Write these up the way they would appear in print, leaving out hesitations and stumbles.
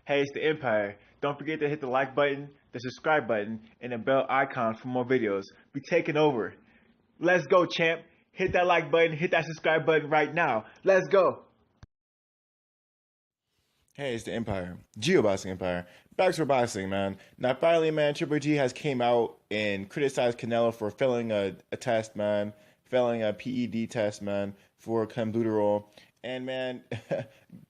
Hey, it's the Empire. Don't forget to hit the like button, the subscribe button, and the bell icon for more videos. We taking over. Let's go, champ. Hit that like button, hit that subscribe button right now. Let's go. Hey, it's the Empire, Geoboxing Empire. Back to boxing, man. Now, finally, man, Triple G has came out and criticized Canelo for failing a test, man, failing a PED test, man, for clenbuterol. And man,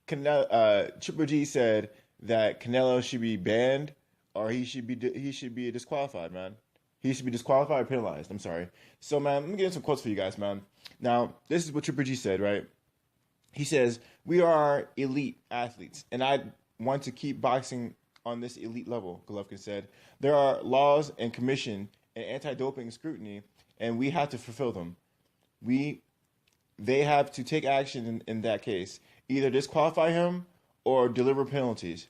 Triple G said that Canelo should be banned or he should be disqualified, man. He should be disqualified or penalized. I'm sorry. So, man, let me get into some quotes for you guys, man. Now, this is what Triple G said, right? He says, "We are elite athletes, and I want to keep boxing on this elite level," Golovkin said. "There are laws and commission and anti-doping scrutiny, and we have to fulfill them. We, they have to take action in that case, either disqualify him or deliver penalties.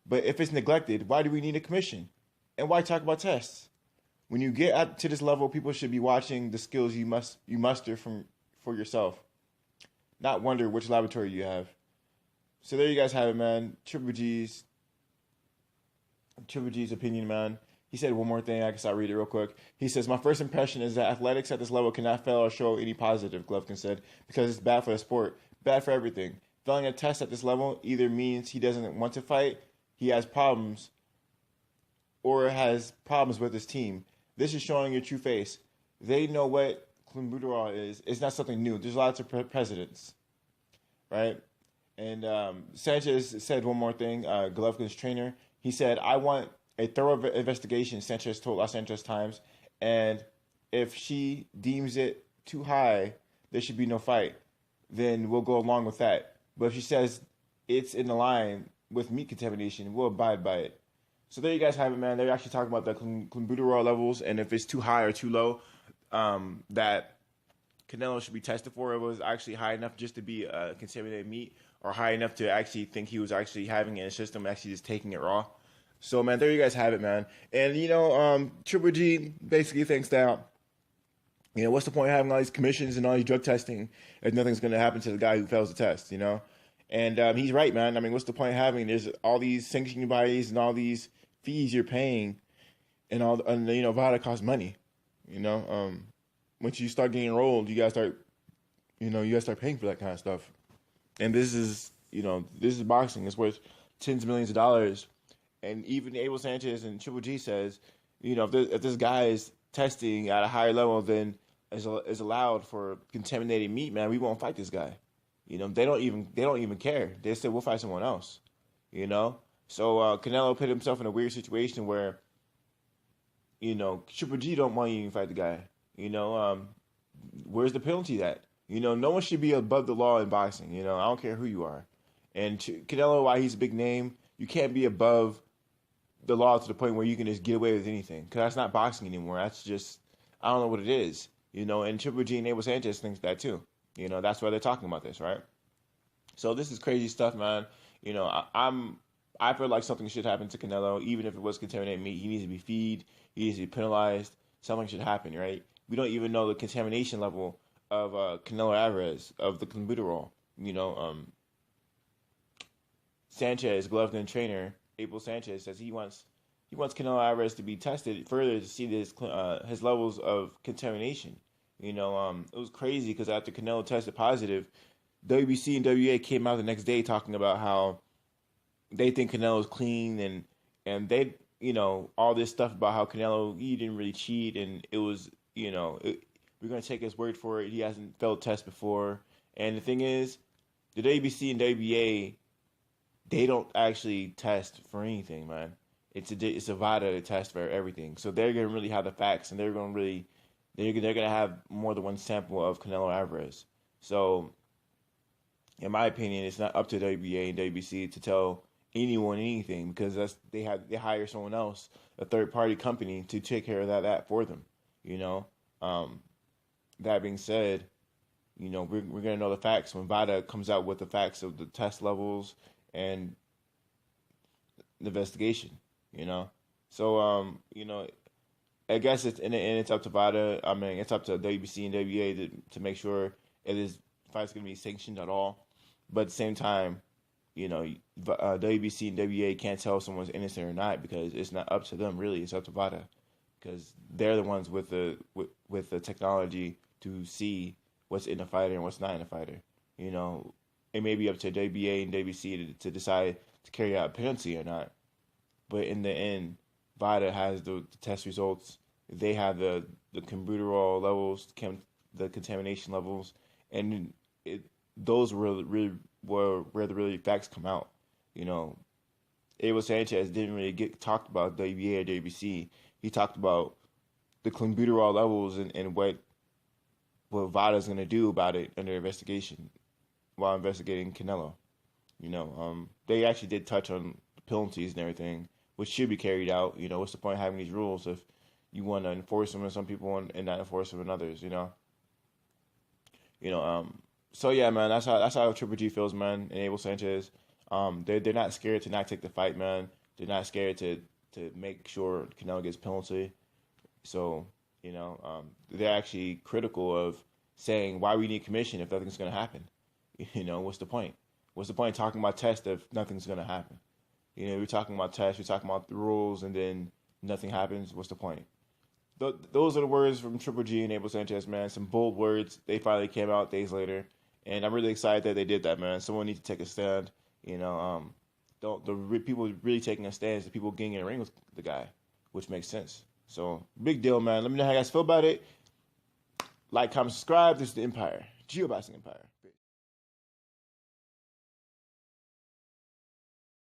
But if it's neglected, why do we need a commission? And why talk about tests? When you get up to this level, people should be watching the skills you muster for yourself, not wonder which laboratory you have." So there you guys have it, man. Triple G's opinion, man. He said one more thing. I guess I'll read it real quick. He says, "My first impression is that athletics at this level cannot fail or show any positive," Golovkin said, "because it's bad for the sport, bad for everything. Failing a test at this level either means he doesn't want to fight, he has problems, or has problems with his team. This is showing your true face. They know what clenbuterol is. It's not something new. There's lots of precedents, right?" And Sanchez said one more thing. Golovkin's trainer, he said, "I want a thorough investigation," Sanchez told Los Angeles Times. "And if she deems it too high, there should be no fight. Then we'll go along with that. But if she says it's in the line with meat contamination, we'll abide by it." So there you guys have it, man. They're actually talking about the clenbuterol levels, and if it's too high or too low, that Canelo should be tested for. It was actually high enough just to be contaminated meat, or high enough to actually think he was actually having it in his system, actually just taking it raw. So, man, there you guys have it, man. And, Triple G basically thinks that, what's the point of having all these commissions and all these drug testing if nothing's going to happen to the guy who fails the test? And he's right, man. I mean, what's the point of having, there's all these sanctioning bodies and all these fees you're paying, and VADA costs money. Once you start getting enrolled, you gotta start paying for that kind of stuff. And this is boxing. It's worth tens of millions of dollars. And even Abel Sanchez and Triple G says, if this guy is testing at a higher level than is allowed for contaminated meat, man, we won't fight this guy. They don't even care. They said we'll fight someone else. So Canelo put himself in a weird situation where Triple G don't want to even fight the guy. Where's the penalty at? No one should be above the law in boxing. I don't care who you are. And Canelo, why he's a big name, you can't be above the law to the point where you can just get away with anything. Because that's not boxing anymore. That's just, I don't know what it is. And Triple G and Abel Sanchez thinks that too. That's why they're talking about this, right? So this is crazy stuff, man. I feel like something should happen to Canelo, even if it was contaminated meat. He needs to be feed. He needs to be penalized. Something should happen, right? We don't even know the contamination level of Canelo Alvarez, of the clenbuterol. Sanchez, Golovkin trainer, Abel Sanchez, says he wants Canelo Alvarez to be tested further to see his levels of contamination. It was crazy because after Canelo tested positive, WBC and WA came out the next day talking about how they think Canelo's clean, and they all this stuff about how Canelo, he didn't really cheat, and it was we're gonna take his word for it. He hasn't failed tests before, and the thing is, the WBC and WBA, they don't actually test for anything, man. It's a VADA test for everything, so they're gonna really have the facts, and they're gonna have more than one sample of Canelo Alvarez. So, in my opinion, it's not up to WBA and WBC to tell anyone anything, because they hire someone else, a third party company, to take care of that for them. That being said, we're gonna know the facts when VADA comes out with the facts of the test levels and the investigation. So I guess it's up to VADA. I mean, it's up to WBC and WBA to make sure fight's gonna be sanctioned at all. But at the same time, you know, WBC and WA can't tell if someone's innocent or not because it's not up to them really. It's up to VADA because they're the ones with the technology to see what's in a fighter and what's not in a fighter. You know, it may be up to WBA and WBC to decide to carry out a penalty or not. But in the end, VADA has the test results. They have the combuterol levels, the contamination levels, and those were really where the really facts come out. You know, Abel Sanchez didn't really get talked about WBA or WBC. He talked about the clenbuterol levels and what VADA's going to do about it under investigation while investigating Canelo. You know, they actually did touch on penalties and everything, which should be carried out. You know, what's the point of having these rules if you want to enforce them on some people and not enforce them on others? You know. So yeah, man, that's how Triple G feels, man. And Abel Sanchez, they're not scared to not take the fight, man. They're not scared to make sure Canelo gets penalty. So they're actually critical of saying why we need commission if nothing's going to happen. You know, what's the point? What's the point of talking about tests if nothing's going to happen? You know, we're talking about tests, we're talking about the rules, and then nothing happens. What's the point? Those are the words from Triple G and Abel Sanchez, man. Some bold words. They finally came out days later, and I'm really excited that they did that, man. Someone needs to take a stand. You know, people really taking a stand is the people getting in the ring with the guy, which makes sense. So big deal, man. Let me know how you guys feel about it. Like, comment, subscribe. This is the Empire, Geoboxing Empire.